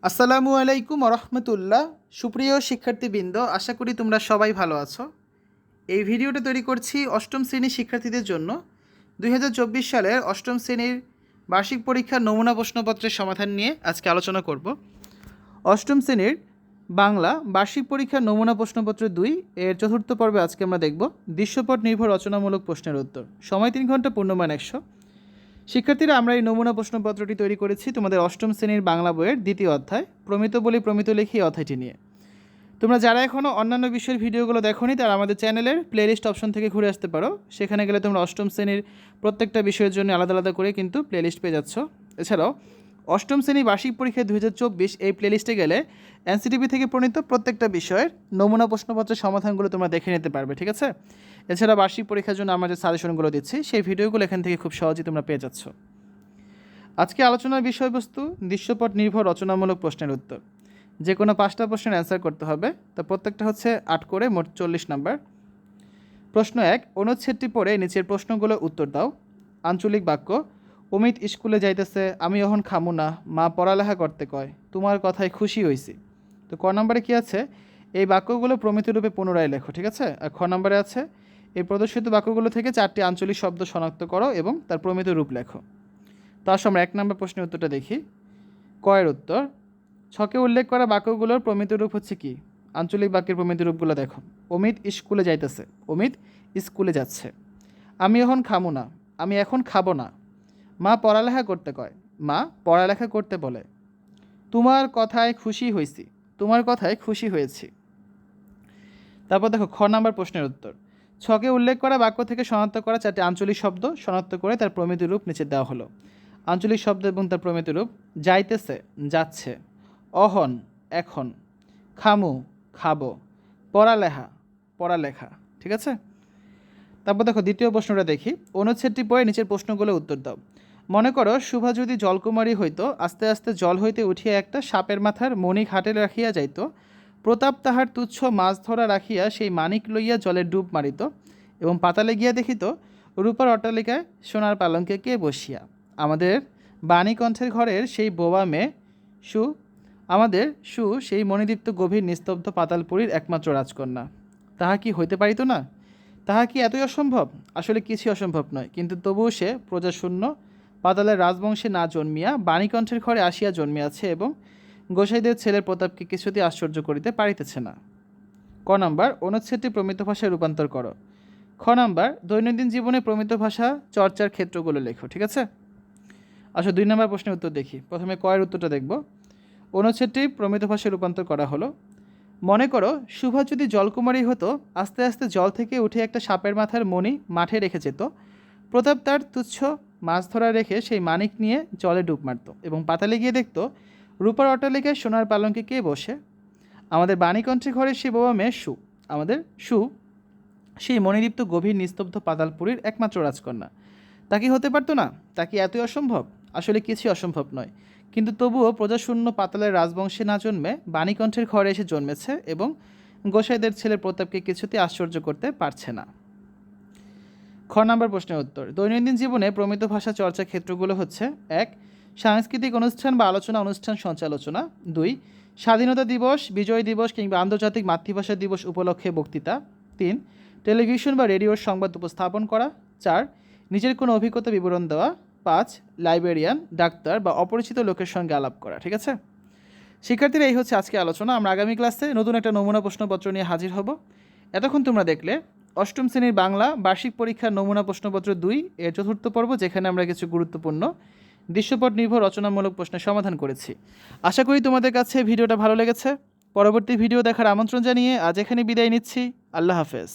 আসসালামু আলাইকুম রহমতুল্লাহ। সুপ্রিয় শিক্ষার্থীবৃন্দ, আশা করি তোমরা সবাই ভালো আছো। এই ভিডিওটা তৈরি করছি অষ্টম শ্রেণীর শিক্ষার্থীদের জন্য। 2024 সালের অষ্টম শ্রেণীর বার্ষিক পরীক্ষার নমুনা প্রশ্নপত্রের সমাধান নিয়ে আজকে আলোচনা করব। অষ্টম শ্রেণীর বাংলা বার্ষিক পরীক্ষার নমুনা প্রশ্নপত্র 2 এর চতুর্থ পর্বে আজকে আমরা দেখব দৃশ্যপট নির্ভর রচনামূলক প্রশ্নের উত্তর। সময় 3 ঘন্টা, পূর্ণমান 100। শিক্ষার্থীরা, আমরা এই নমুনা প্রশ্নপত্রটি তৈরি করেছি তোমাদের অষ্টম শ্রেণীর বাংলা বইয়ের দ্বিতীয় অধ্যায় প্রমিত বলি প্রমিত লিখি অধ্যায়টি নিয়ে। তোমরা যারা এখনও অন্যান্য বিষয়ের ভিডিওগুলো দেখোনি তারা আমাদের চ্যানেলের প্লেলিস্ট অপশন থেকে ঘুরে আসতে পারো। সেখানে গেলে তোমরা অষ্টম শ্রেণীর প্রত্যেকটা বিষয়ের জন্য আলাদা আলাদা করে কিন্তু প্লেলিস্ট পেয়ে যাচ্ছ। এছাড়াও অষ্টম শ্রেণী বার্ষিক পরীক্ষা 2024 এই প্লেলিস্টে গেলে এনসিটিভি থেকে প্রণীত প্রত্যেকটা বিষয়ের নমুনা প্রশ্নপত্রের সমাধানগুলো তোমরা দেখে নিতে পারবে, ঠিক আছে? এছাড়া বার্ষিক পরীক্ষার জন্য আমরা যে সাজেশনগুলো দিচ্ছি সেই ভিডিওগুলো এখান থেকে খুব সহজেই তোমরা পেয়ে যাচ্ছ। আজকে আলোচনার বিষয়বস্তু দৃশ্যপট নির্ভর রচনামূলক প্রশ্নের উত্তর। যে কোনো 5টা প্রশ্নের অ্যান্সার করতে হবে। তো প্রত্যেকটা হচ্ছে 8 করে, মোট 40 নাম্বার। প্রশ্ন 1, অনুচ্ছেদটি পড়ে নিচের প্রশ্নগুলো উত্তর দাও। আঞ্চলিক বাক্য: অমিত স্কুলে যাইতেছে, আমি এখন খামু না, মা পড়ালেখা করতে কয়, তোমার কথায় খুশি হইছি। তো ক নম্বরে কী আছে? এই বাক্যগুলো প্রমিত রূপে পুনরায় লেখো, ঠিক আছে? আর খ নম্বরে আছে এই প্রদর্শিত বাক্যগুলো থেকে 4টি আঞ্চলিক শব্দ শনাক্ত করো এবং তার প্রমিত রূপ লেখো। তো আসলে আমরা 1 নম্বর প্রশ্নের উত্তরটা দেখি। কয়ের উত্তর: ছকে উল্লেখ করা বাক্যগুলোর প্রমিত রূপ হচ্ছে কি? আঞ্চলিক বাক্যের প্রমিত রূপগুলো দেখো। অমিত স্কুলে যাইতেছে, অমিত স্কুলে যাচ্ছে। আমি এখন খামু না, আমি এখন খাবো না। মা পড়ালেখা করতে কয়, মা পড়ালেখা করতে বলে। তোমার কথায় খুশি হয়েছি, তোমার কথায় খুশি হয়েছি। তারপর দেখো খ নাম্বার প্রশ্নের উত্তর। ছকে উল্লেখ করা বাক্য থেকে শনাক্ত করা 4টি আঞ্চলিক শব্দ শনাক্ত করে তার প্রমিত রূপ নিচে দেওয়া হলো। আঞ্চলিক শব্দ এবং তার প্রমিত রূপ: যাইতেছে, যাচ্ছে; অহন, এখন; খামু, খাবো; পড়ালেখা, পড়ালেখা, ঠিক আছে? তারপর দেখো দ্বিতীয় প্রশ্নটা দেখি। অনুচ্ছেদটি পড়ে নিচের প্রশ্নগুলো উত্তর দাও। মনে করো, শুভা যদি জলকুমারী হইতো, আস্তে আস্তে জল হইতে উঠিয়া একটা সাপের মাথার মণিক হাটে রাখিয়া যাইত। প্রতাপ তাহার তুচ্ছ মাছ ধরা রাখিয়া সেই মানিক লইয়া জলে ডুব মারিত এবং পাতালে গিয়া দেখিত রূপার অট্টালিকায় সোনার পালঙ্কে কে বসিয়া। আমাদের বাণীকণ্ঠের ঘরের সেই বোবা মেয়ে সু, আমাদের সু সেই মণিদীপ্ত গভীর নিস্তব্ধ পাতালপুরীর একমাত্র রাজকন্যা। তাহা কি হইতে পারিত না? তাহা কি এতই অসম্ভব? আসলে কিছুই অসম্ভব নয়, কিন্তু তবুও সে প্রজাশূন্য পাতালের রাজবংশে না জন্মিয়া বাণীকণ্ঠের ঘরে আসিয়া জন্মিয়াছে এবং গোসাইদের ছেলের প্রতাপকে কিছুতেই আশ্চর্য করিতে পারিতেছে না। ক নাম্বার, অনুচ্ছেদটি প্রমিত ভাষায় রূপান্তর করো। খ নাম্বার, দৈনন্দিন জীবনে প্রমিত ভাষা চর্চার ক্ষেত্রগুলো লেখো, ঠিক আছে? আসলে 2 নম্বর প্রশ্নের উত্তর দেখি। প্রথমে কয়ের উত্তরটা দেখব। অনুচ্ছেদটি প্রমিত ভাষায় রূপান্তর করা হলো। মনে করো, শুভা যদি জলকুমারী হতো, আস্তে আস্তে জল থেকে উঠে একটা সাপের মাথার মণি মাঠে রেখে যেত। প্রতাপ তার তুচ্ছ মাছ ধরা রেখে সেই মানিক নিয়ে জলে ডুব মারত এবং পাতালে গিয়ে দেখত রূপার অট্টালিকায় সোনার পালঙ্কে কে বসে। আমাদের বাণীকণ্ঠে ঘরের সেই বাবা মেয়ে সু, আমাদের সু সেই মণিদীপ্ত গভীর নিস্তব্ধ পাতালপুরীর একমাত্র রাজকন্যা। তা কি হতে পারতো না? তা কি এতই অসম্ভব? আসলে কিছুই অসম্ভব নয়, কিন্তু তবুও প্রজাশূন্য পাতালের রাজবংশে না জন্মে বাণীকণ্ঠের ঘরে এসে জন্মেছে এবং গোসাইদের ছেলের প্রতাপকে কিছুতেই আশ্চর্য করতে পারছে না। খ নম্বর প্রশ্নের উত্তর। দৈনন্দিন জীবনে প্রমিত ভাষা চর্চা ক্ষেত্রগুলো হচ্ছে: 1, সাংস্কৃতিক অনুষ্ঠান বা আলোচনা অনুষ্ঠান সঞ্চালোচনা; 2, স্বাধীনতা দিবস, বিজয় দিবস কিংবা আন্তর্জাতিক মাতৃভাষা দিবস উপলক্ষে বক্তৃতা; 3, টেলিভিশন বা রেডিওর সংবাদ উপস্থাপন করা; 4, নিজের কোনো অভিজ্ঞতা বিবরণ দেওয়া; 5, লাইব্রেরিয়ান, ডাক্তার বা অপরিচিত লোকের সঙ্গে আলাপ করা, ঠিক আছে? শিক্ষার্থীরা, এই হচ্ছে আজকে আলোচনা। আমরা আগামী ক্লাসে নতুন একটা নমুনা প্রশ্নপত্র নিয়ে হাজির হব। এতক্ষণ তোমরা দেখলে অষ্টম শ্রেণীর বাংলা বার্ষিক পরীক্ষার নমুনা প্রশ্নপত্র 2 এর চতুর্থ পর্ব, যেখানে আমরা কিছু গুরুত্বপূর্ণ দৃশ্যপট নির্ভর রচনামূলক প্রশ্নের সমাধান করেছি। আশা করি তোমাদের কাছে ভিডিওটা ভালো লেগেছে। পরবর্তী ভিডিও দেখার আমন্ত্রণ জানিয়ে আজ এখানে বিদায় নিচ্ছি। আল্লাহ হাফেজ।